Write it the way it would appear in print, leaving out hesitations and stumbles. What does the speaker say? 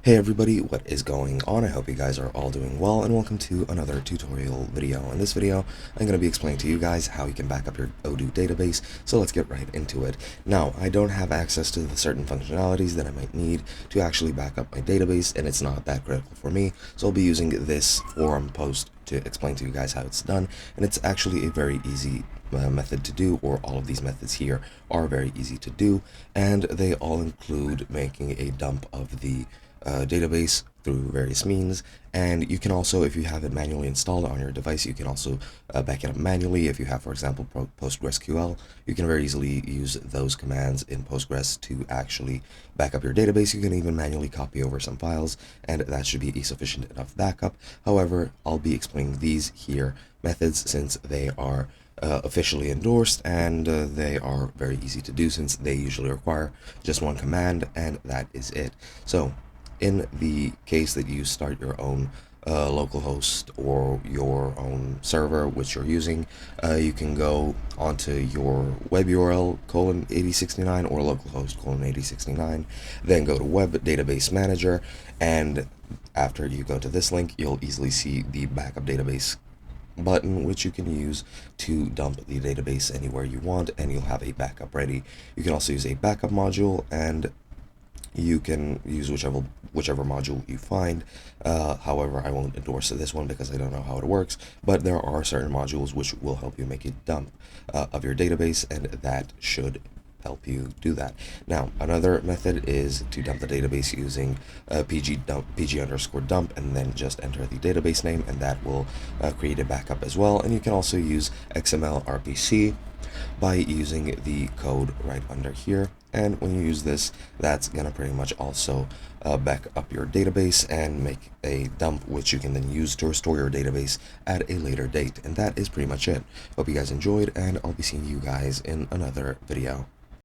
Hey everybody, what is going on? I hope you guys are all doing well, and welcome to another tutorial video. In this video, I'm going to be explaining to you guys how you can back up your Odoo database, so let's get right into it. Now, I don't have access to the certain functionalities that I might need to actually back up my database, and it's not that critical for me, so I'll be using this forum post to explain to you guys how it's done, and it's actually a very easy method to do, or all of these methods here are very easy to do, and they all include making a dump of the database through various means. And you can also, if you have it manually installed on your device, you can also back it up manually. If you have, for example, PostgreSQL, you can very easily use those commands in Postgres to actually back up your database. You can even manually copy over some files, and that should be a sufficient enough backup. However, I'll be explaining these here methods since they are officially endorsed, and they are very easy to do since they usually require just one command, and that is it. So in the case that you start your own localhost or your own server which you're using, you can go onto your web URL :8069 or localhost :8069, then go to Web Database Manager, and after you go to this link, you'll easily see the backup database button, which you can use to dump the database anywhere you want, and you'll have a backup ready. You can also use a backup module, and you can use whichever module you find. However, I won't endorse this one because I don't know how it works, but there are certain modules which will help you make a dump of your database, and that should help you do that. Now, another method is to dump the database using pg_dump, and then just enter the database name, and that will create a backup as well. And you can also use XML RPC by using the code right under here, and when you use this, that's gonna pretty much also back up your database and make a dump, which you can then use to restore your database at a later date. And that is pretty much it. Hope you guys enjoyed, and I'll be seeing you guys in another video.